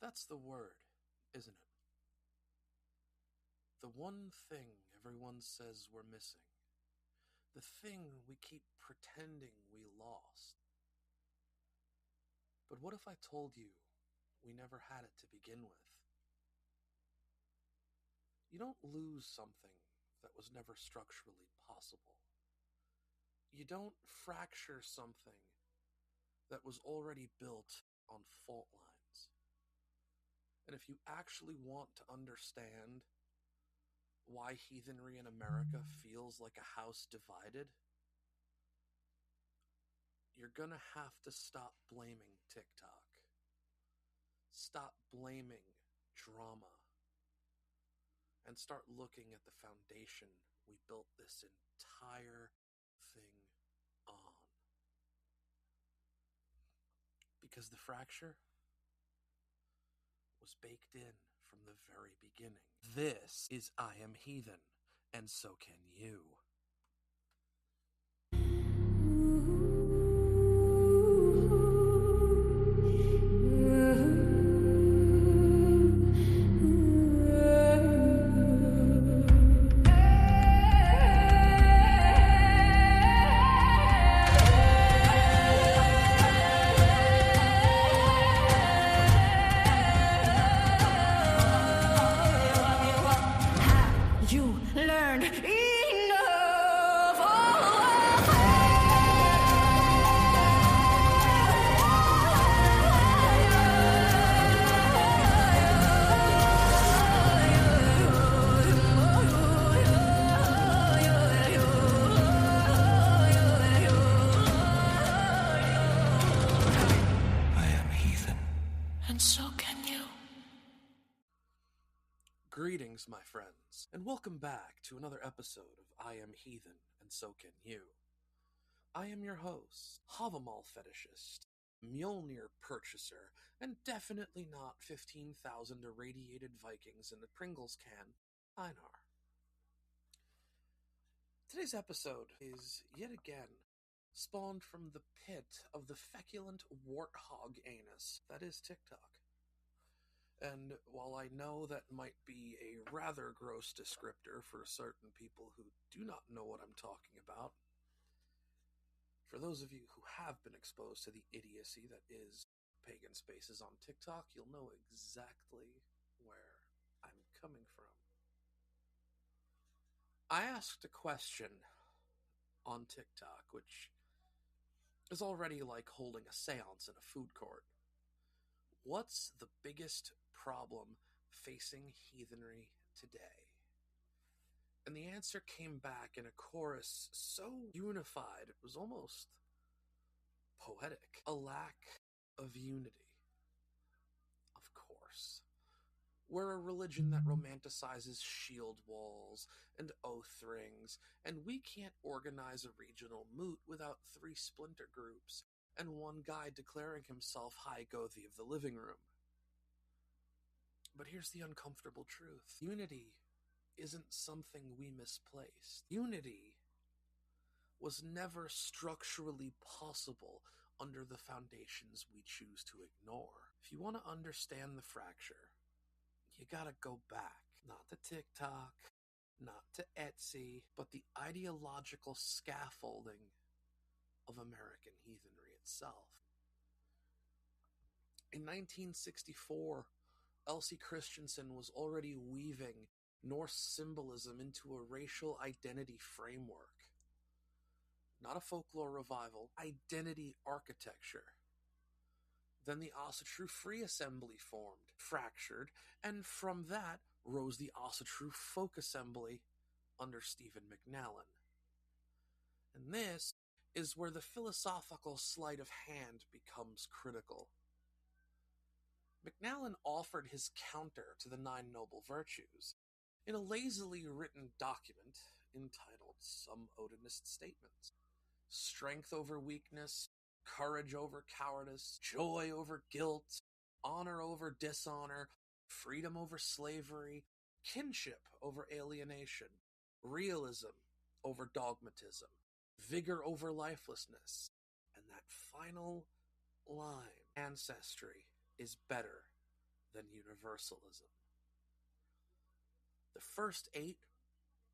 That's the word, isn't it? The one thing everyone says we're missing. The thing we keep pretending we lost. But what if I told you we never had it to begin with? You don't lose something that was never structurally possible. You don't fracture something that was already built on fault lines. And if you actually want to understand why heathenry in America feels like a house divided, you're gonna have to stop blaming TikTok. Stop blaming drama. And start looking at the foundation we built this entire thing on. Because the fracture was baked in from the very beginning. This is I Am Heathen, and so can you. Greetings, my friends, and welcome back to another episode of I Am Heathen, and so can you. I am your host, Havamal fetishist, Mjolnir purchaser, and definitely not 15,000 irradiated Vikings in the Pringles can, Einar. Today's episode is, yet again, spawned from the pit of the feculent warthog anus that is TikTok. And while I know that might be a rather gross descriptor for certain people who do not know what I'm talking about, for those of you who have been exposed to the idiocy that is pagan spaces on TikTok, you'll know exactly where I'm coming from. I asked a question on TikTok, which is already like holding a seance in a food court. What's the biggest problem facing heathenry today? And the answer came back in a chorus so unified, it was almost poetic. A lack of unity. Of course. We're a religion that romanticizes shield walls and oath rings, and we can't organize a regional moot without 3 splinter groups and one guy declaring himself High Gothi of the living room. But here's the uncomfortable truth. Unity isn't something we misplaced. Unity was never structurally possible under the foundations we choose to ignore. If you want to understand the fracture, you gotta go back. Not to TikTok, not to Etsy, but the ideological scaffolding of American heathenry itself. In 1964, Elsie Christensen was already weaving Norse symbolism into a racial identity framework. Not a folklore revival, identity architecture. Then the Asatru Free Assembly formed, fractured, and from that rose the Asatru Folk Assembly under Stephen McNallen. And this is where the philosophical sleight of hand becomes critical. McNallen offered his counter to the 9 Noble Virtues in a lazily written document entitled Some Odinist Statements. Strength over weakness, courage over cowardice, joy over guilt, honor over dishonor, freedom over slavery, kinship over alienation, realism over dogmatism, vigor over lifelessness, and that final line, ancestry is better than universalism. The first 8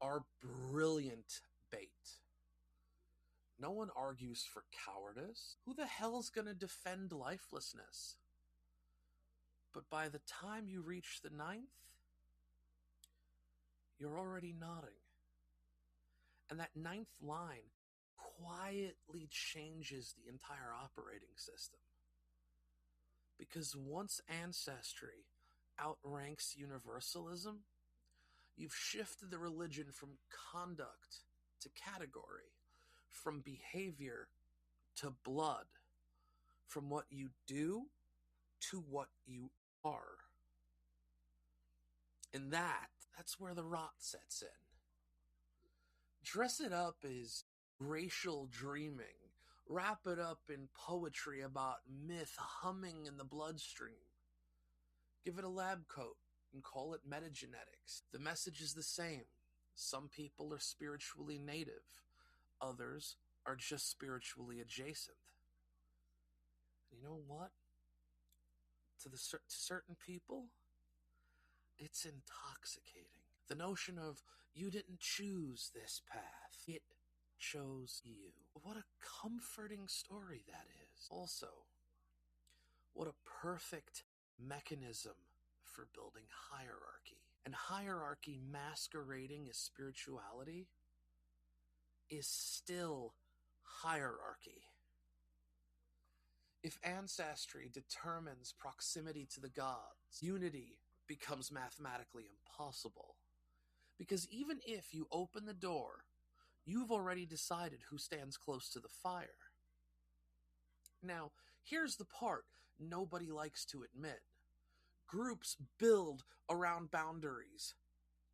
are brilliant bait. No one argues for cowardice. Who the hell's gonna defend lifelessness? But by the time you reach the 9th, you're already nodding. And that 9th line quietly changes the entire operating system. Because once ancestry outranks universalism, you've shifted the religion from conduct to category, from behavior to blood, from what you do to what you are. And that's where the rot sets in. Dress it up as racial dreaming. Wrap it up in poetry about myth humming in the bloodstream. Give it a lab coat and call it metagenetics. The message is the same. Some people are spiritually native. Others are just spiritually adjacent. You know what? To certain people, it's intoxicating. The notion of you didn't choose this path. It chose you. What a comforting story that is. Also, what a perfect mechanism for building hierarchy. And hierarchy masquerading as spirituality is still hierarchy. If ancestry determines proximity to the gods, unity becomes mathematically impossible. Because even if you open the door, you've already decided who stands close to the fire. Now, here's the part nobody likes to admit. Groups build around boundaries,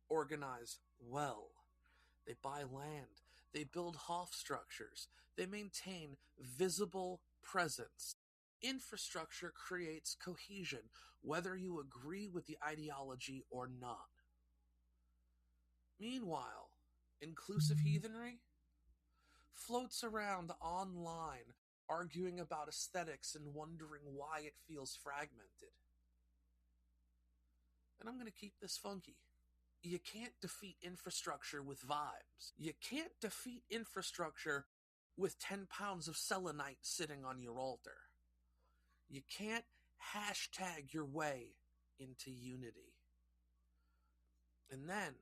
organize well. They buy land, they build Hof structures, they maintain visible presence. Infrastructure creates cohesion, whether you agree with the ideology or not. Meanwhile, inclusive heathenry floats around online arguing about aesthetics and wondering why it feels fragmented. And I'm going to keep this funky. You can't defeat infrastructure with vibes. You can't defeat infrastructure with 10 pounds of selenite sitting on your altar. You can't hashtag your way into unity. And then,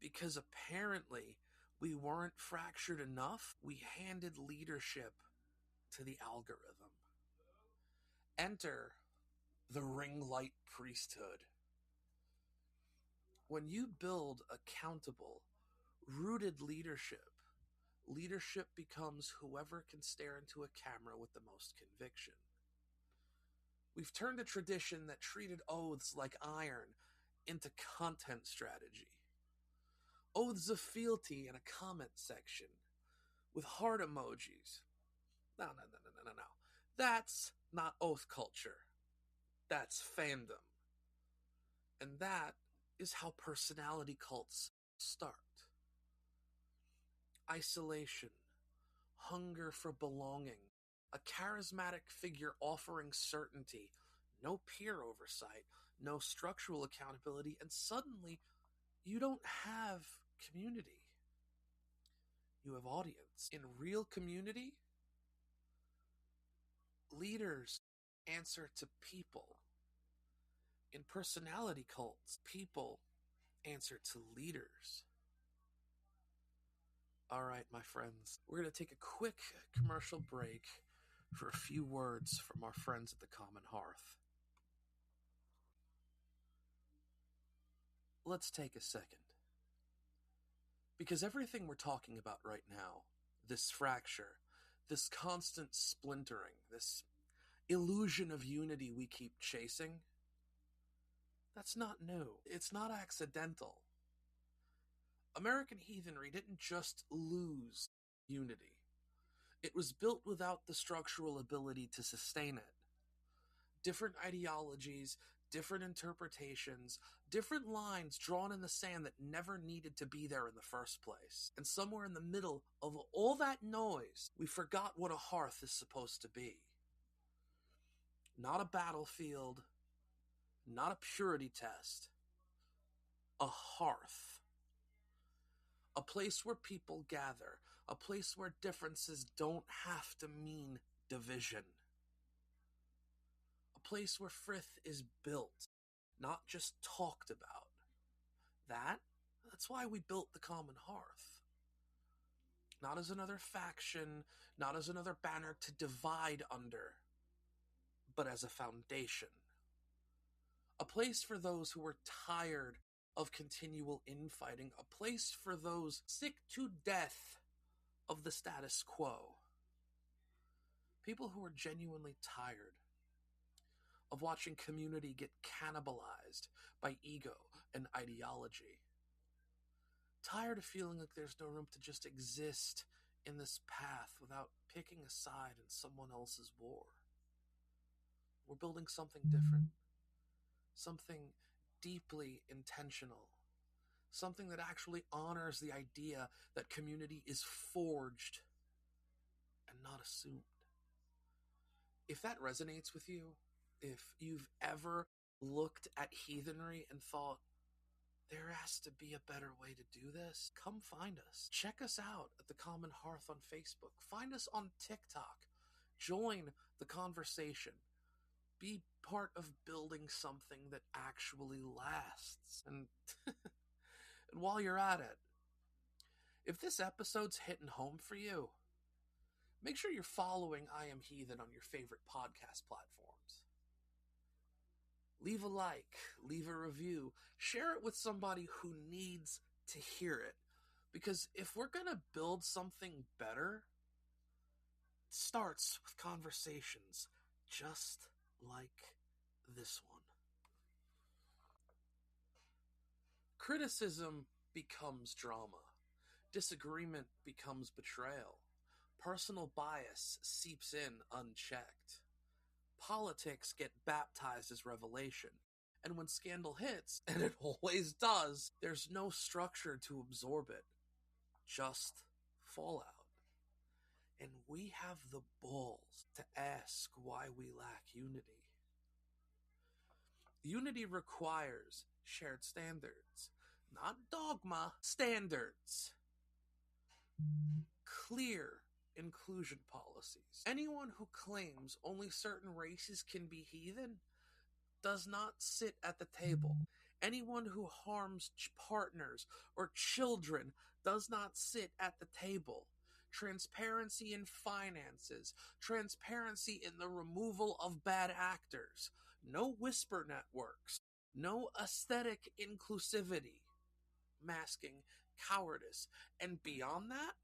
because apparently we weren't fractured enough, we handed leadership to the algorithm. Enter the ring light priesthood. When you build accountable, rooted leadership, leadership becomes whoever can stare into a camera with the most conviction. We've turned a tradition that treated oaths like iron into content strategy. Oaths of fealty in a comment section with heart emojis. No. That's not oath culture. That's fandom. And that is how personality cults start. Isolation, hunger for belonging, a charismatic figure offering certainty, no peer oversight, no structural accountability, and suddenly you don't have community. You have audience. In real community, leaders answer to people. In personality cults, people answer to leaders. All right, my friends, we're going to take a quick commercial break for a few words from our friends at the Common Hearth. Let's take a second. Because everything we're talking about right now, this fracture, this constant splintering, this illusion of unity we keep chasing, that's not new. It's not accidental. American Heathenry didn't just lose unity. It was built without the structural ability to sustain it. Different ideologies, different interpretations, different lines drawn in the sand that never needed to be there in the first place. And somewhere in the middle of all that noise, we forgot what a hearth is supposed to be. Not a battlefield, not a purity test, a hearth. A place where people gather, a place where differences don't have to mean division. A place where frith is built, not just talked about. That's why we built the common hearth. Not as another faction, not as another banner to divide under, but as a foundation. A place for those who are tired of continual infighting, a place for those sick to death of the status quo. People who are genuinely tired of watching community get cannibalized by ego and ideology. Tired of feeling like there's no room to just exist in this path without picking a side in someone else's war. We're building something different, something deeply intentional, something that actually honors the idea that community is forged and not assumed. If that resonates with you, if you've ever looked at heathenry and thought, there has to be a better way to do this, come find us. Check us out at The Common Hearth on Facebook. Find us on TikTok. Join the conversation. Be part of building something that actually lasts. And, and while you're at it, if this episode's hitting home for you, make sure you're following I Am Heathen on your favorite podcast platforms. Leave a like, leave a review, share it with somebody who needs to hear it. Because if we're going to build something better, it starts with conversations just like this one. Criticism becomes drama. Disagreement becomes betrayal. Personal bias seeps in unchecked. Politics get baptized as revelation. And when scandal hits, and it always does, there's no structure to absorb it. Just fallout. And we have the balls to ask why we lack unity. Unity requires shared standards, not dogma, standards. Clear inclusion policies. Anyone who claims only certain races can be heathen does not sit at the table. Anyone who harms partners or children does not sit at the table. Transparency in finances, transparency in the removal of bad actors, no whisper networks, no aesthetic inclusivity, masking cowardice, and beyond that,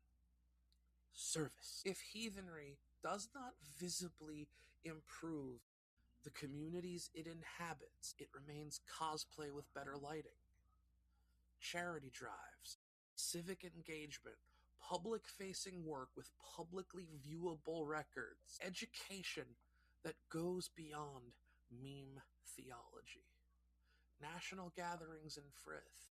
service. If heathenry does not visibly improve the communities it inhabits, it remains cosplay with better lighting. Charity drives, civic engagement, public-facing work with publicly viewable records, education that goes beyond meme theology, national gatherings in Frith,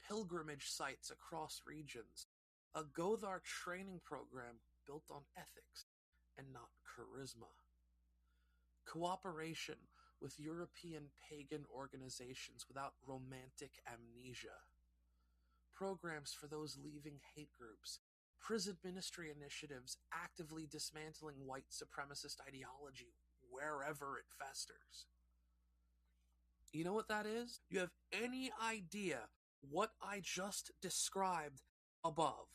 pilgrimage sites across regions, a Gothar training program built on ethics and not charisma, cooperation with European pagan organizations without romantic amnesia, programs for those leaving hate groups, prison ministry initiatives actively dismantling white supremacist ideology wherever it festers. You know what that is? You have any idea what I just described above?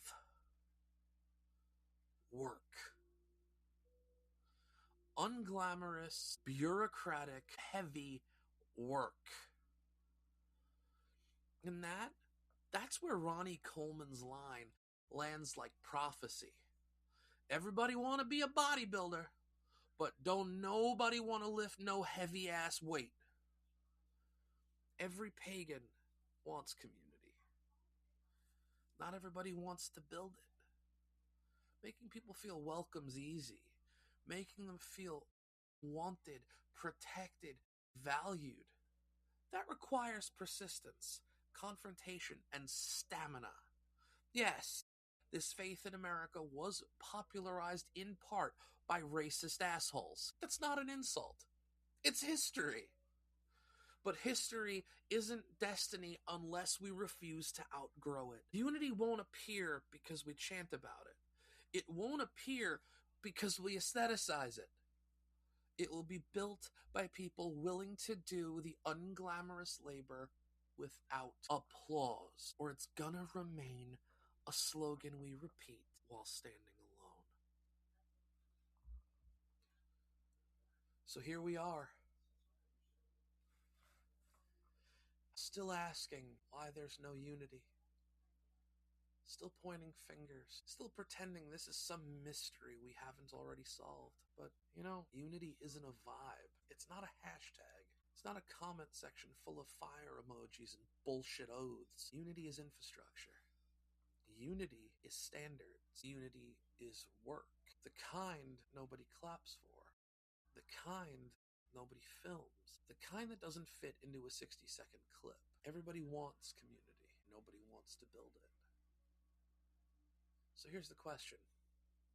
Work. Unglamorous, bureaucratic, heavy work. And that's where Ronnie Coleman's line lands like prophecy. Everybody want to be a bodybuilder, but don't nobody want to lift no heavy ass weight. Every pagan wants community. Not everybody wants to build it. Making people feel welcome's easy. Making them feel wanted, protected, valued. That requires persistence, confrontation, and stamina. Yes, this faith in America was popularized in part by racist assholes. That's not an insult. It's history. But history isn't destiny unless we refuse to outgrow it. Unity won't appear because we chant about it. It won't appear because we aestheticize it. It will be built by people willing to do the unglamorous labor without applause, or it's gonna remain a slogan we repeat while standing alone. So here we are, still asking why there's no unity, still pointing fingers, still pretending this is some mystery we haven't already solved. But, unity isn't a vibe. It's not a hashtag. It's not a comment section full of fire emojis and bullshit oaths. Unity is infrastructure. Unity is standards. Unity is work. The kind nobody claps for. The kind nobody films. The kind that doesn't fit into a 60-second clip. Everybody wants community. Nobody wants to build it. So here's the question.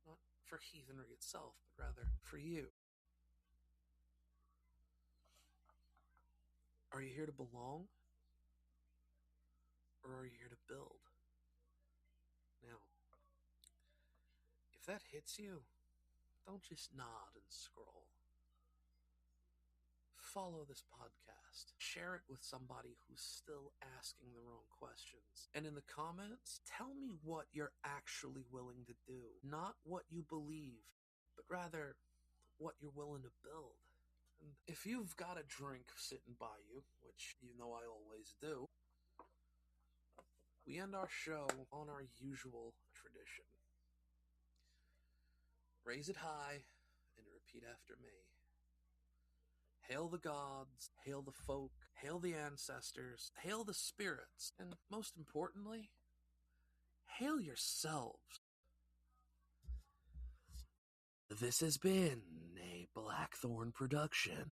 Not for heathenry itself, but rather for you. Are you here to belong? Or are you here to build? Now, if that hits you, don't just nod and scroll. Follow this podcast. Share it with somebody who's still asking the wrong questions. And in the comments, tell me what you're actually willing to do. Not what you believe, but rather what you're willing to build. And if you've got a drink sitting by you, which you know I always do, we end our show on our usual tradition. Raise it high and repeat after me. Hail the gods, hail the folk, hail the ancestors, hail the spirits, and most importantly, hail yourselves. This has been a Blackthorn production.